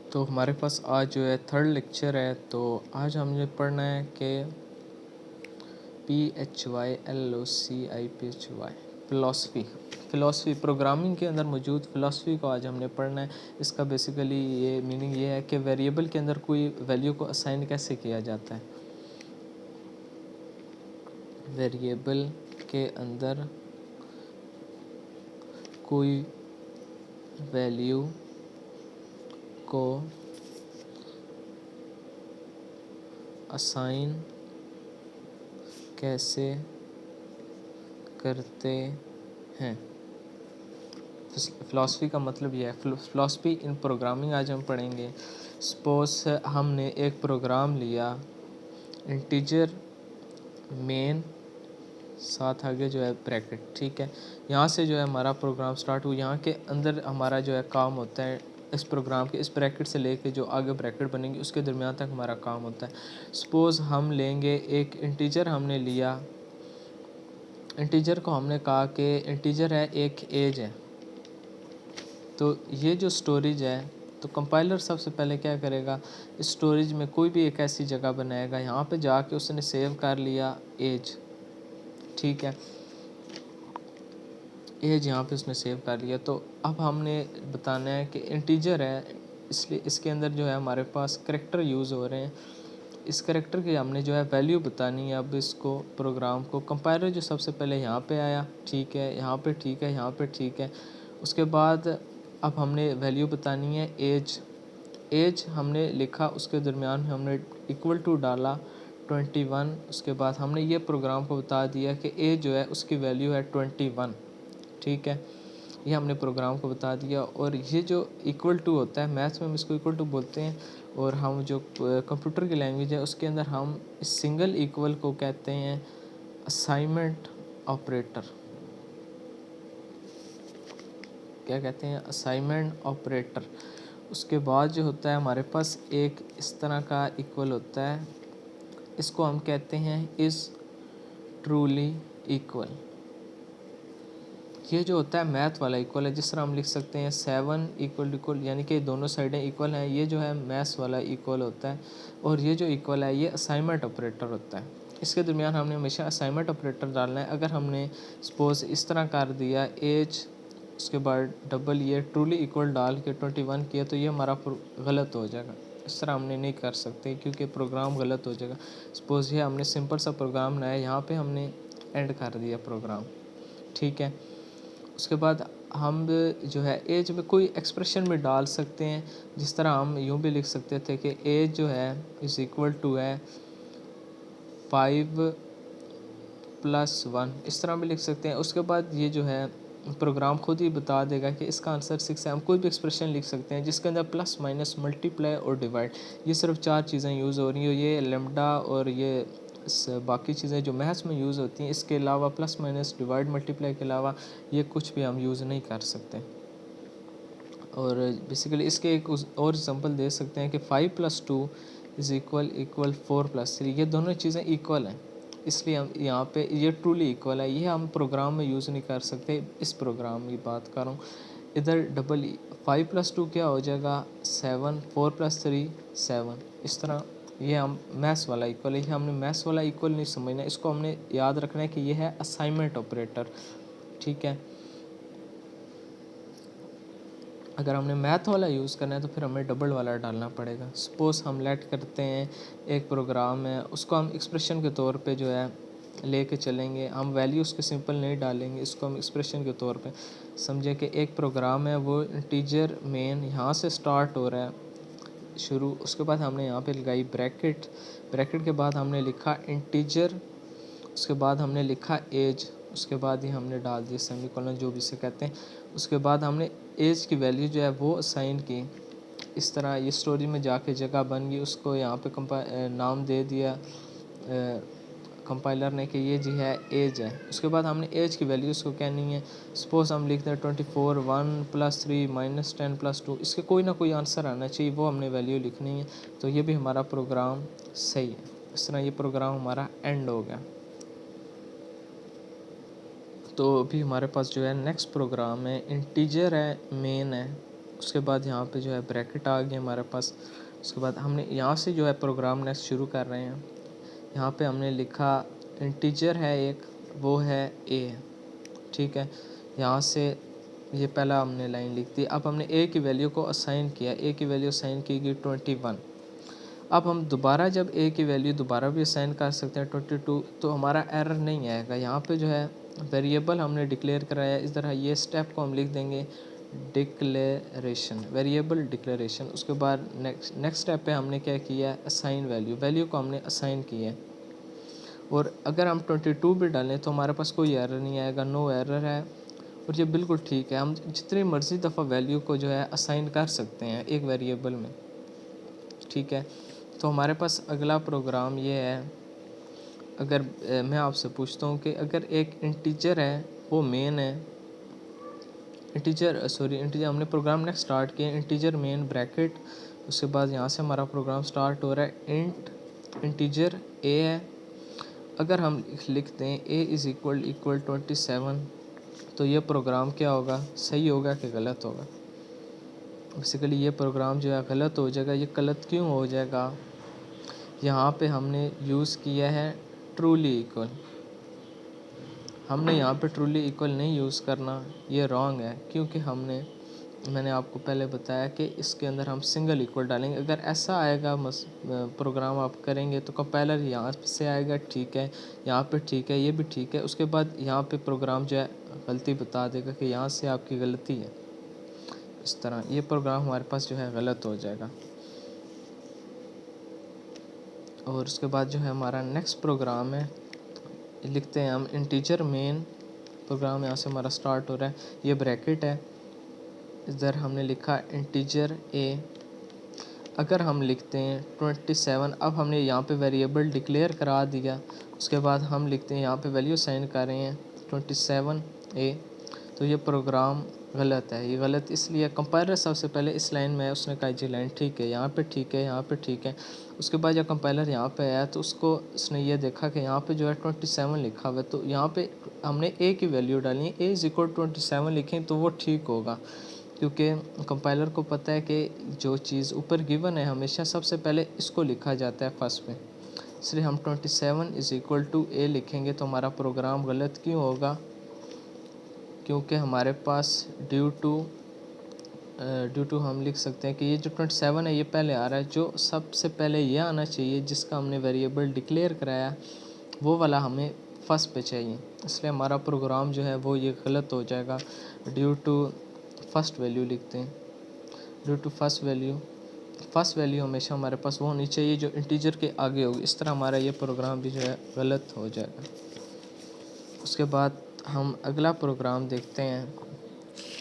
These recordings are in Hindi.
तो हमारे पास आज जो है थर्ड लेक्चर है। तो आज हमने पढ़ना है कि PHYLOCIPHY फ़िलासफ़ी प्रोग्रामिंग के अंदर मौजूद फ़िलासफ़ी को आज हमने पढ़ना है। इसका बेसिकली ये मीनिंग ये है कि वेरिएबल के अंदर कोई वैल्यू को असाइन कैसे किया जाता है। वेरिएबल के अंदर कोई वैल्यू को असाइन कैसे करते हैं। फ़िलासफ़ी का मतलब यह है। फ़िलासफ़ी इन प्रोग्रामिंग आज हम पढ़ेंगे। सपोज हमने एक प्रोग्राम लिया, इंटीजर मेन साथ आगे जो है ब्रैकेट, ठीक है। यहाँ से जो है हमारा प्रोग्राम स्टार्ट हुआ। यहाँ के अंदर हमारा जो है काम होता है इस प्रोग्राम के इस ब्रैकेट से लेके जो आगे ब्रैकेट बनेंगी उसके दरमियान तक हमारा काम होता है। सपोज़ हम लेंगे एक इंटीजर, हमने लिया इंटीजर को, हमने कहा कि इंटीजर है एक एज है। तो ये जो स्टोरेज है, तो कंपाइलर सबसे पहले क्या करेगा, इस स्टोरेज में कोई भी एक ऐसी जगह बनाएगा, यहाँ पे जाके उसने सेव कर लिया एज, ठीक है। एज यहाँ पे उसने सेव कर लिया। तो अब हमने बताना है कि इंटीजर है, इसलिए इसके अंदर जो है हमारे पास करैक्टर यूज़ हो रहे हैं। इस करैक्टर की हमने जो है वैल्यू बतानी है। अब इसको प्रोग्राम को कंपाइलर जो सबसे पहले यहाँ पे आया, ठीक है, यहाँ पे ठीक है, यहाँ पे ठीक है। उसके बाद अब हमने वैल्यू बतानी है एज। एज हमने लिखा, उसके दरमियान में हमने इक्वल टू डाला 21। उसके बाद हमने ये प्रोग्राम को बता दिया कि एज जो है उसकी वैल्यू है 21, ठीक है। ये हमने प्रोग्राम को बता दिया। और ये जो इक्वल टू होता है, मैथ्स में हम इसको इक्वल टू बोलते हैं, और हम जो कंप्यूटर की लैंग्वेज है उसके अंदर हम इस सिंगल इक्वल को कहते हैं असाइनमेंट ऑपरेटर। क्या कहते हैं? Assignment operator. उसके बाद जो होता है हमारे पास एक इस तरह का इक्वल होता है, इसको हम कहते हैं इज़ ट्रूली इक्वल। ये जो होता है मैथ वाला इक्वल है, जिस तरह हम लिख सकते हैं 7 इक्वल इक्वल, यानी कि दोनों साइडें इक्वल हैं। ये जो है मैथ्स वाला इक्वल होता है। और ये जो इक्वल है ये असाइनमेंट ऑपरेटर होता है। इसके दरमियान हमने हमेशा असाइनमेंट ऑपरेटर डालना है। अगर हमने सपोज इस तरह कर दिया एज, उसके बाद डबल ये ट्रूली इक्वल डाल के 21 किया, तो ये हमारा गलत हो जाएगा। इस तरह हमने नहीं कर सकते क्योंकि प्रोग्राम गलत हो जाएगा। सपोज ये हमने सिंपल सा प्रोग्राम बनाया, यहाँ पे हमने एंड कर दिया प्रोग्राम, ठीक है। उसके बाद हम जो है एज में कोई एक्सप्रेशन भी डाल सकते हैं। जिस तरह हम यूँ भी लिख सकते थे कि एज जो है इज़ इक्वल टू है 5 + 1, इस तरह भी लिख सकते हैं। उसके बाद ये जो है प्रोग्राम खुद ही बता देगा कि इसका आंसर 6 है। हम कोई भी एक्सप्रेशन लिख सकते हैं जिसके अंदर प्लस माइनस मल्टीप्लाई और डिवाइड, ये सिर्फ 4 चीज़ें यूज़ हो रही हैं। ये लेमडा और ये बाकी चीज़ें जो मैथ्स में यूज़ होती हैं, इसके अलावा प्लस माइनस डिवाइड मल्टीप्लाई के अलावा ये कुछ भी हम यूज़ नहीं कर सकते। और बेसिकली इसके एक और एग्जांपल दे सकते हैं कि 5 + 2 = 4 + 3, ये दोनों चीज़ें इक्वल हैं, इसलिए हम यहाँ पे ये ट्रूली इक्वल है। ये हम प्रोग्राम में यूज़ नहीं कर सकते। इस प्रोग्राम की बात कर रहा हूँ। इधर 5 + 2 क्या हो जाएगा 7, 4 + 3 7। इस तरह ये हम मैथ्स वाला इक्वल है। ये हमने मैथ्स वाला इक्वल नहीं समझना, इसको हमने याद रखना है कि ये है असाइनमेंट ऑपरेटर, ठीक है। अगर हमने मैथ वाला यूज़ करना है तो फिर हमें डबल वाला डालना पड़ेगा। सपोज़ हम लेट करते हैं एक प्रोग्राम है, उसको हम एक्सप्रेशन के तौर पे जो है लेके चलेंगे। हम वैल्यू उसके सिंपल नहीं डालेंगे, इसको हम एक्सप्रेशन के तौर पे समझें कि एक प्रोग्राम है, वो इंटीजर मेन यहाँ से स्टार्ट हो रहा है शुरू। उसके बाद हमने यहाँ पे लगाई ब्रैकेट, ब्रैकेट के बाद हमने लिखा इंटीजर, उसके बाद हमने लिखा एज, उसके बाद ही हमने डाल दिया सेमीकोलन, जो भी इसे कहते हैं। उसके बाद हमने एज की वैल्यू जो है वो असाइन की। इस तरह ये स्टोरी में जाके जगह बन गई, उसको यहाँ पे नाम दे दिया कंपाइलर ने कि ये जी है एज है। उसके बाद हमने एज की वैल्यू उसको कहनी है। सपोज़ हम लिखते हैं 24, 1 + 3 -10 + 2, इसके कोई ना कोई आंसर आना चाहिए, वो हमने वैल्यू लिखनी है। तो ये भी हमारा प्रोग्राम सही है। इस तरह ये प्रोग्राम हमारा एंड हो गया। तो अभी हमारे पास जो है नेक्स्ट प्रोग्राम है, इंटीजर है मेन है, उसके बाद यहाँ पे जो है ब्रैकेट आ गया हमारे पास। उसके बाद हमने यहाँ से जो है प्रोग्राम नेक्स्ट शुरू कर रहे हैं। यहाँ पे हमने लिखा इंटीजर है एक, वो है ए, ठीक है। यहाँ से ये पहला हमने लाइन लिख दी। अब हमने ए की वैल्यू को असाइन किया, ए की वैल्यू असाइन की गई 21। अब हम दोबारा जब ए की वैल्यू दोबारा भी असाइन कर सकते हैं 22, तो हमारा एरर नहीं आएगा। यहाँ पे जो है वेरिएबल हमने डिक्लेयर कराया, इस तरह ये स्टेप को हम लिख देंगे डिक्लेरेशन, वेरिएबल डिक्लेरेशन। उसके बाद नेक्स्ट स्टेप पे हमने क्या किया है, असाइन वैल्यू, वैल्यू को हमने असाइन किया है। और अगर हम 22 भी डालें तो हमारे पास कोई एरर नहीं आएगा, नो एरर है और ये बिल्कुल ठीक है। हम जितनी मर्ज़ी दफ़ा वैल्यू को जो है असाइन कर सकते हैं एक वेरिएबल में, ठीक है। तो हमारे पास अगला प्रोग्राम ये है। अगर मैं आपसे पूछता हूँ कि अगर एक इंटीजर है वो मेन है, इंटीजर हमने प्रोग्राम नेक्स्ट स्टार्ट किया, इंटीजर मेन ब्रैकेट, उसके बाद यहाँ से हमारा प्रोग्राम स्टार्ट हो रहा है। इंटीजर ए है, अगर हम लिखते हैं ए इज़ इक्वल 27, तो ये प्रोग्राम क्या होगा, सही होगा कि गलत होगा। बेसिकली ये प्रोग्राम जो है गलत हो जाएगा। ये गलत क्यों हो जाएगा, यहाँ पे हमने यूज़ किया है ट्रूली इक्वल। हमने यहाँ पे ट्रूली इक्वल नहीं यूज़ करना, ये रॉन्ग है, क्योंकि मैंने आपको पहले बताया कि इसके अंदर हम सिंगल इक्वल डालेंगे। अगर ऐसा आएगा प्रोग्राम आप करेंगे तो कंपाइलर यहाँ से आएगा, ठीक है, यहाँ पे ठीक है, ये भी ठीक है। उसके बाद यहाँ पे प्रोग्राम जो है गलती बता देगा कि यहाँ से आपकी गलती है। इस तरह ये प्रोग्राम हमारे पास जो है गलत हो जाएगा। और उसके बाद जो है हमारा नेक्स्ट प्रोग्राम है, लिखते हैं हम इंटीजर मेन। प्रोग्राम यहाँ से हमारा स्टार्ट हो रहा है, ये ब्रैकेट है, इधर हमने लिखा इंटीजर ए। अगर हम लिखते हैं 27, अब हमने यहाँ पे वेरिएबल डिक्लेयर करा दिया। उसके बाद हम लिखते हैं यहाँ पे वैल्यू साइन कर रहे हैं 27 ए, तो ये प्रोग्राम गलत है। ये गलत इसलिए, कंपाइलर सबसे पहले इस लाइन में है, उसने कहा जी लाइन ठीक है, यहाँ पे ठीक है, यहाँ पे ठीक है। उसके बाद जब कंपाइलर यहाँ पे आया तो उसने ये देखा कि यहाँ पे जो है 27 लिखा हुआ है, तो यहाँ पे हमने ए की वैल्यू डाली, ए इज़ इक्वल 27 लिखें तो वो ठीक होगा, क्योंकि कंपाइलर को पता है कि जो चीज़ ऊपर गिवन है हमेशा सबसे पहले इसको लिखा जाता है फर्स्ट में। इसलिए हम 27 इज़ इक्वल टू ए लिखेंगे तो हमारा प्रोग्राम गलत क्यों होगा, क्योंकि हमारे पास ड्यू टू हम लिख सकते हैं कि ये जो 27 है ये पहले आ रहा है, जो सबसे पहले ये आना चाहिए जिसका हमने वेरिएबल डिक्लेयर कराया वो वाला हमें फर्स्ट पे चाहिए। इसलिए हमारा प्रोग्राम जो है वो ये गलत हो जाएगा। ड्यू टू फर्स्ट वैल्यू लिखते हैं, ड्यू टू फर्स्ट वैल्यू हमेशा हमारे पास वो होनी चाहिए जो इंटीजर के आगे होगी। इस तरह हमारा ये प्रोग्राम भी जो है गलत हो जाएगा। उसके बाद हम अगला प्रोग्राम देखते हैं।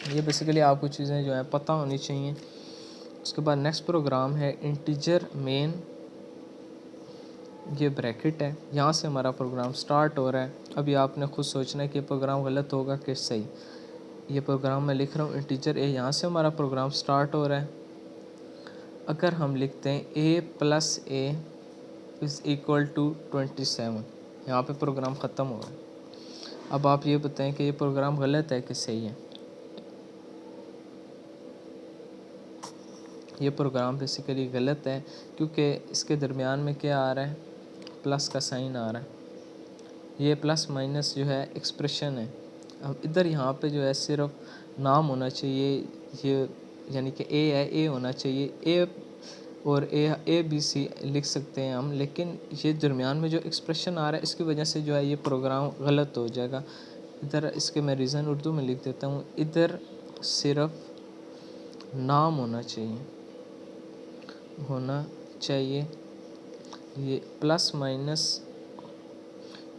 ये बेसिकली आपको चीज़ें जो है पता होनी चाहिए। उसके बाद नेक्स्ट प्रोग्राम है इंटीजर मेन, ये ब्रैकेट है, यहाँ से हमारा प्रोग्राम स्टार्ट हो रहा है। अभी आपने खुद सोचना है कि प्रोग्राम गलत होगा कि सही। ये प्रोग्राम मैं लिख रहा हूँ इंटीजर ए, यहाँ से हमारा प्रोग्राम स्टार्ट हो रहा है। अगर हम लिखते हैं A plus A is equal to 27, यहाँ पे प्रोग्राम ख़त्म हो रहा है। अब आप ये बताएं कि ये प्रोग्राम गलत है कि सही है। ये प्रोग्राम बेसिकली गलत है, क्योंकि इसके दरमियान में क्या आ रहा है, प्लस का साइन आ रहा है। ये प्लस माइनस जो है एक्सप्रेशन है। अब इधर यहाँ पे जो है सिर्फ नाम होना चाहिए, ये यानी कि ए है, ए होना चाहिए, ए और ए बी सी लिख सकते हैं हम, लेकिन ये दरमियान में जो एक्सप्रेशन आ रहा है इसकी वजह से जो है ये प्रोग्राम गलत हो जाएगा। इधर इसके मैं रीज़न उर्दू में लिख देता हूँ, इधर सिर्फ नाम होना चाहिए। ये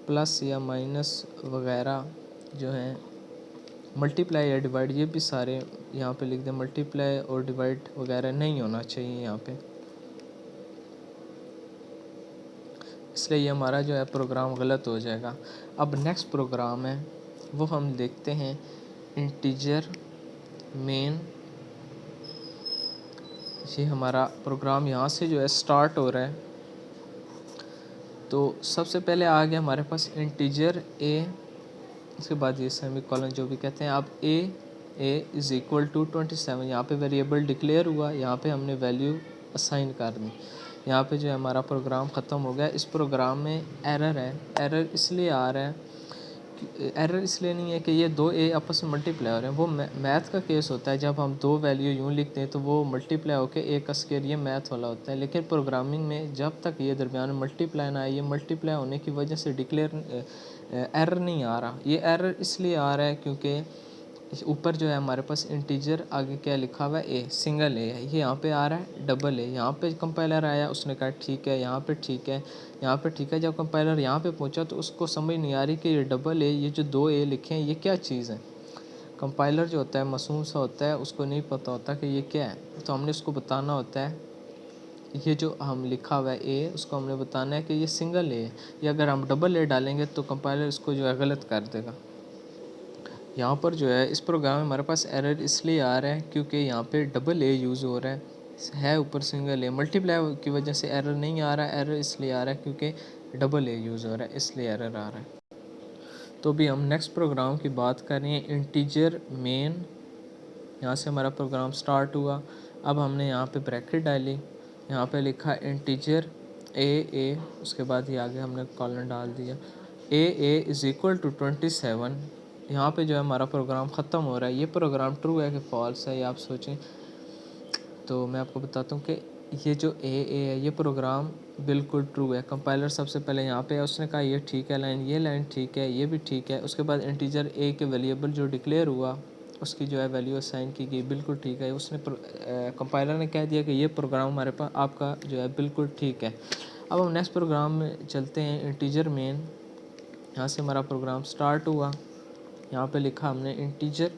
प्लस या माइनस वगैरह जो हैं, मल्टीप्लाई या डिवाइड, ये भी सारे यहाँ पे लिख दें। मल्टीप्लाई और डिवाइड वगैरह नहीं होना चाहिए यहाँ पे, इसलिए ये हमारा जो है प्रोग्राम गलत हो जाएगा। अब नेक्स्ट प्रोग्राम है वो हम देखते हैं इंटीजर मेन। ये हमारा प्रोग्राम यहाँ से जो है स्टार्ट हो रहा है। तो सबसे पहले आ गया हमारे पास इंटीजर ए, उसके बाद ये सेमीकोलन जो भी कहते हैं। अब ए ए इज़ इक्वल टू 27, यहाँ पे वेरिएबल डिक्लेयर हुआ, यहाँ पे हमने वैल्यू असाइन कर दी। यहाँ पे जो है हमारा प्रोग्राम ख़त्म हो गया। इस प्रोग्राम में एरर है। एरर इसलिए आ रहा है, एरर इसलिए नहीं है कि ये दो ए आपस में मल्टीप्लाई हो रहे हैं। वो मैथ का केस होता है, जब हम दो वैल्यू यूँ लिखते हैं तो वो मल्टीप्लाई होकर ए का स्क्वायर, ये मैथ वाला होता है। लेकिन प्रोग्रामिंग में जब तक ये दरमियान में मल्टीप्लाई ना आए, ये मल्टीप्लाई होने की वजह से डिक्लेयर एरर नहीं आ रहा। ये एरर इसलिए आ रहा है क्योंकि ऊपर जो है हमारे पास इंटीजर आगे क्या लिखा हुआ है, ए, सिंगल ए है। ये यहाँ पे आ रहा है डबल ए। यहाँ पे कंपाइलर आया, उसने कहा ठीक है, यहाँ पे ठीक है, यहाँ पे ठीक है। जब कंपाइलर यहाँ पे पहुँचा तो उसको समझ नहीं आ रही कि ये डबल ए, ये जो दो ए लिखे हैं, ये क्या चीज़ है। कंपाइलर जो होता है मासूम सा होता है, उसको नहीं पता होता कि ये क्या है। तो हमने उसको बताना होता है, ये जो हम लिखा हुआ है ए, उसको हमने बताना है कि ये सिंगल ए है। या अगर हम डबल ए डालेंगे तो कंपाइलर इसको जो है गलत कर देगा। यहाँ पर जो है इस प्रोग्राम में हमारे पास एरर इसलिए आ रहा है क्योंकि यहाँ पे डबल ए यूज़ हो रहा है ऊपर सिंगल ए। मल्टीप्लाई की वजह से एरर नहीं आ रहा है, एरर इसलिए आ रहा है क्योंकि डबल ए यूज़ हो रहा है, इसलिए एरर आ रहा है। तो अभी हम नेक्स्ट प्रोग्राम की बात कर रहे हैं, इंटीजर मेन। यहाँ से हमारा प्रोग्राम स्टार्ट हुआ। अब हमने यहाँ पे ब्रैकेट डाली, यहाँ पे लिखा इंटीजर ए, उसके बाद ये आगे हमने कॉलन डाल दिया, ए इज़ इक्वल टू 27। यहाँ पे जो है हमारा प्रोग्राम ख़त्म हो रहा है। ये प्रोग्राम ट्रू है कि फॉल्स है, ये आप सोचें। तो मैं आपको बताता हूँ कि ये जो ए है, ये प्रोग्राम बिल्कुल ट्रू है। कंपाइलर सबसे पहले यहाँ पे है, उसने कहा ये ठीक है लाइन, ये लाइन ठीक है, ये भी ठीक है। उसके बाद इंटीजर ए के वेरिएबल जो डिक्लेयर हुआ, उसकी जो है वैल्यू असाइन की गई, बिल्कुल ठीक है। उसने कंपाइलर ने कह दिया कि ये प्रोग्राम हमारे पास आपका जो है बिल्कुल ठीक है। अब हम नेक्स्ट प्रोग्राम में चलते हैं, इंटीजर मेन। यहाँ से हमारा प्रोग्राम स्टार्ट हुआ। यहाँ पे लिखा हमने इंटीजर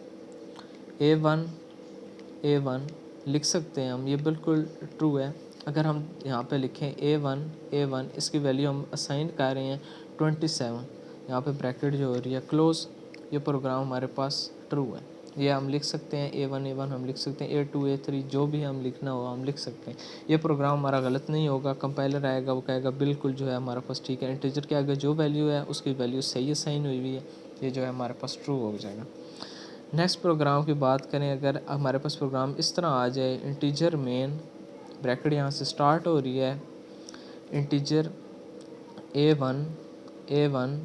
ए1 लिख सकते हैं हम, ये बिल्कुल ट्रू है। अगर हम यहाँ पे लिखें ए1, इसकी वैल्यू हम असाइन कर रहे हैं 27, यहाँ पे ब्रैकेट जो हो रही है क्लोज, ये प्रोग्राम हमारे पास ट्रू है। ये हम लिख सकते हैं ए1 हम लिख सकते हैं, ए2 ए3 जो भी हम लिखना हो हम लिख सकते हैं। ये प्रोग्राम हमारा गलत नहीं होगा। कंपाइलर आएगा, वो कहेगा बिल्कुल जो है हमारे पास ठीक है। इंटीजर के आगे जो वैल्यू है उसकी वैल्यू सही असाइन हुई हुई है, ये जो है हमारे पास ट्रू हो जाएगा। नेक्स्ट प्रोग्राम की बात करें, अगर हमारे पास प्रोग्राम इस तरह आ जाए, इंटीजर मेन, ब्रैकेट यहाँ से स्टार्ट हो रही है, इंटीजर ए1,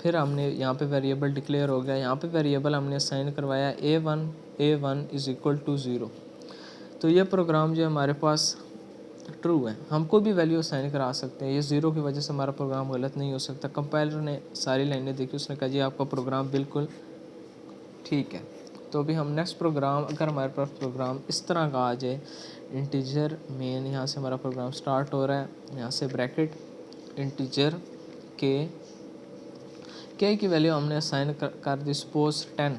फिर हमने यहाँ पे वेरिएबल डिक्लेयर हो गया, यहाँ पे वेरिएबल हमने असाइन करवाया ए1 इज़ इक्वल टू 0। तो ये प्रोग्राम जो हमारे पास ट्रू है। हम कोई भी वैल्यू असाइन करा सकते हैं, ये 0 की वजह से हमारा प्रोग्राम गलत नहीं हो सकता। कंपाइलर ने सारी लाइनें देखी, उसने कहा जी आपका प्रोग्राम बिल्कुल ठीक है। तो अभी हम नेक्स्ट प्रोग्राम, अगर हमारे पास प्रोग्राम इस तरह का आ जाए, इंटीजर मेन, यहाँ से हमारा प्रोग्राम स्टार्ट हो रहा है, यहाँ से ब्रैकेट इंटीजर के की वैल्यू हमने असाइन कर दी सपोज 10,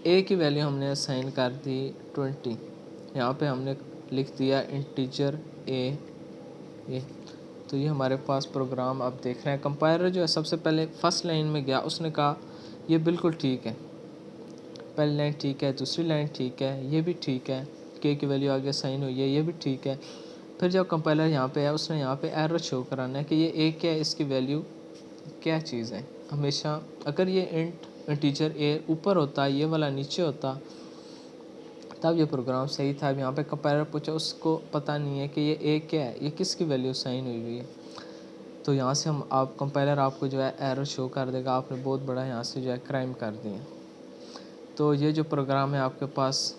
ए की वैल्यू हमने असाइन कर दी 20। यहाँ पे हमने लिख दिया इंटीजर ए। तो ये हमारे पास प्रोग्राम आप देख रहे हैं। कंपाइलर जो है सबसे पहले फर्स्ट लाइन में गया, उसने कहा ये बिल्कुल ठीक है, पहली लाइन ठीक है, दूसरी लाइन ठीक है, ये भी ठीक है, के की वैल्यू आगे साइन हुई है, ये भी ठीक है। फिर जब कंपाइलर यहाँ पे है, उसने यहाँ पे एरर शो कराना है कि ये ए क्या है, इसकी वैल्यू क्या चीज़ है। हमेशा अगर ये इंटीजर ए ऊपर होता, ये वाला नीचे होता, तब ये प्रोग्राम सही था। अब यहाँ पे कंपाइलर पूछा, उसको पता नहीं है कि ये ए क्या है, ये किसकी वैल्यू साइन हुई हुई है। तो यहाँ से हम आप कंपाइलर आपको जो है एरर शो कर देगा, आपने बहुत बड़ा यहाँ से जो है क्राइम कर दिया। तो ये जो प्रोग्राम है आपके पास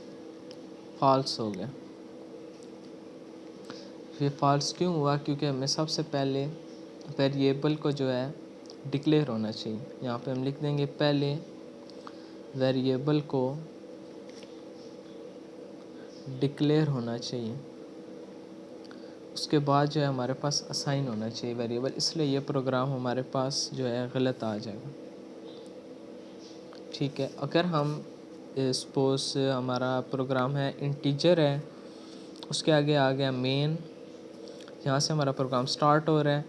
फॉल्स हो गया। ये फॉल्स क्यों हुआ? क्योंकि हमें सबसे पहले वेरिएबल को जो है डिक्लेयर होना चाहिए। यहाँ पे हम लिख देंगे पहले वेरिएबल को डिक्लेयर होना चाहिए, उसके बाद जो है हमारे पास असाइन होना चाहिए वेरिएबल, इसलिए ये प्रोग्राम हमारे पास जो है गलत आ जाएगा। ठीक है, अगर हम सपोज हमारा प्रोग्राम है इंटीजर है, उसके आगे आ गया मेन, यहाँ से हमारा प्रोग्राम स्टार्ट हो रहा है,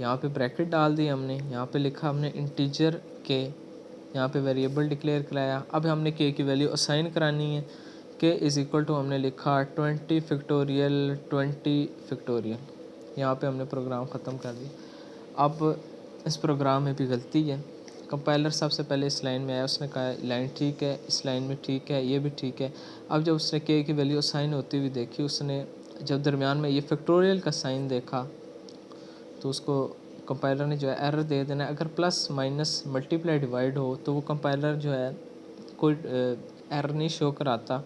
यहाँ पे ब्रैकेट डाल दी हमने, यहाँ पे लिखा हमने इंटीजर के, यहाँ पे वेरिएबल डिक्लेयर कराया। अब हमने के की वैल्यू असाइन करानी है, के इज़ इक्वल टू हमने लिखा 20 फैक्टोरियल, यहाँ पे हमने प्रोग्राम ख़त्म कर दिया। अब इस प्रोग्राम में भी गलती है, कंपाइलर सबसे पहले इस लाइन में आया, उसने कहा लाइन ठीक है, इस लाइन में ठीक है, ये भी ठीक है। अब जब उसने के की वैल्यू असाइन होती हुई देखी, उसने जब दरमियान में ये फैक्टोरियल का साइन देखा तो उसको कंपाइलर ने जो है एरर दे देना है। अगर प्लस माइनस मल्टीप्लाई डिवाइड हो तो वो कंपाइलर जो है कोई एरर नहीं शो कराता।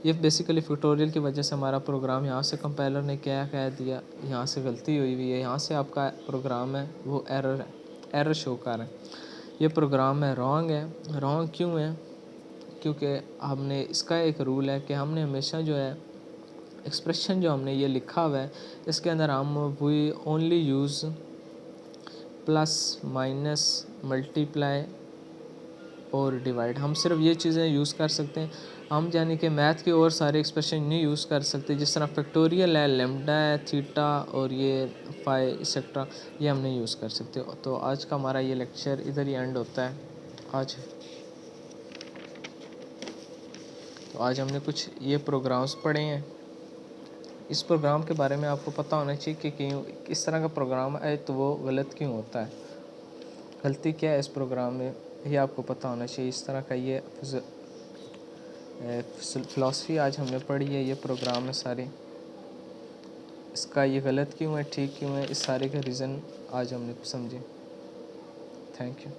ये बेसिकली फैक्टोरियल की वजह से हमारा प्रोग्राम यहाँ से कंपाइलर ने क्या कह दिया, यहाँ से गलती हुई है, यहाँ से आपका प्रोग्राम है वो एरर शो कर रहा है, ये प्रोग्राम है रॉन्ग है। रॉन्ग क्यों है? क्योंकि हमने इसका एक रूल है कि हमने हमेशा जो है एक्सप्रेशन जो हमने ये लिखा हुआ है इसके अंदर हम we only use plus minus multiply और डिवाइड, हम सिर्फ ये चीज़ें यूज़ कर सकते हैं। हम यानी कि मैथ के और सारे एक्सप्रेशन नहीं यूज़ कर सकते, जिस तरह फैक्टोरियल है, लेमडा है, थीटा और ये फाई एक्सेट्रा, ये हम नहीं यूज़ कर सकते। तो आज का हमारा ये लेक्चर इधर ही एंड होता है। आज हमने कुछ ये प्रोग्राम्स पढ़े हैं। इस प्रोग्राम के बारे में आपको पता होना चाहिए कि क्यों इस तरह का प्रोग्राम है तो वो गलत क्यों होता है, गलती क्या है इस प्रोग्राम में, ये आपको पता होना चाहिए। इस तरह का ये फ़िलासफ़ी आज हमने पढ़ी है, ये प्रोग्राम है सारे, इसका ये गलत क्यों है, ठीक क्यों है, इस सारे के रीज़न आज हमने समझे। Thank you.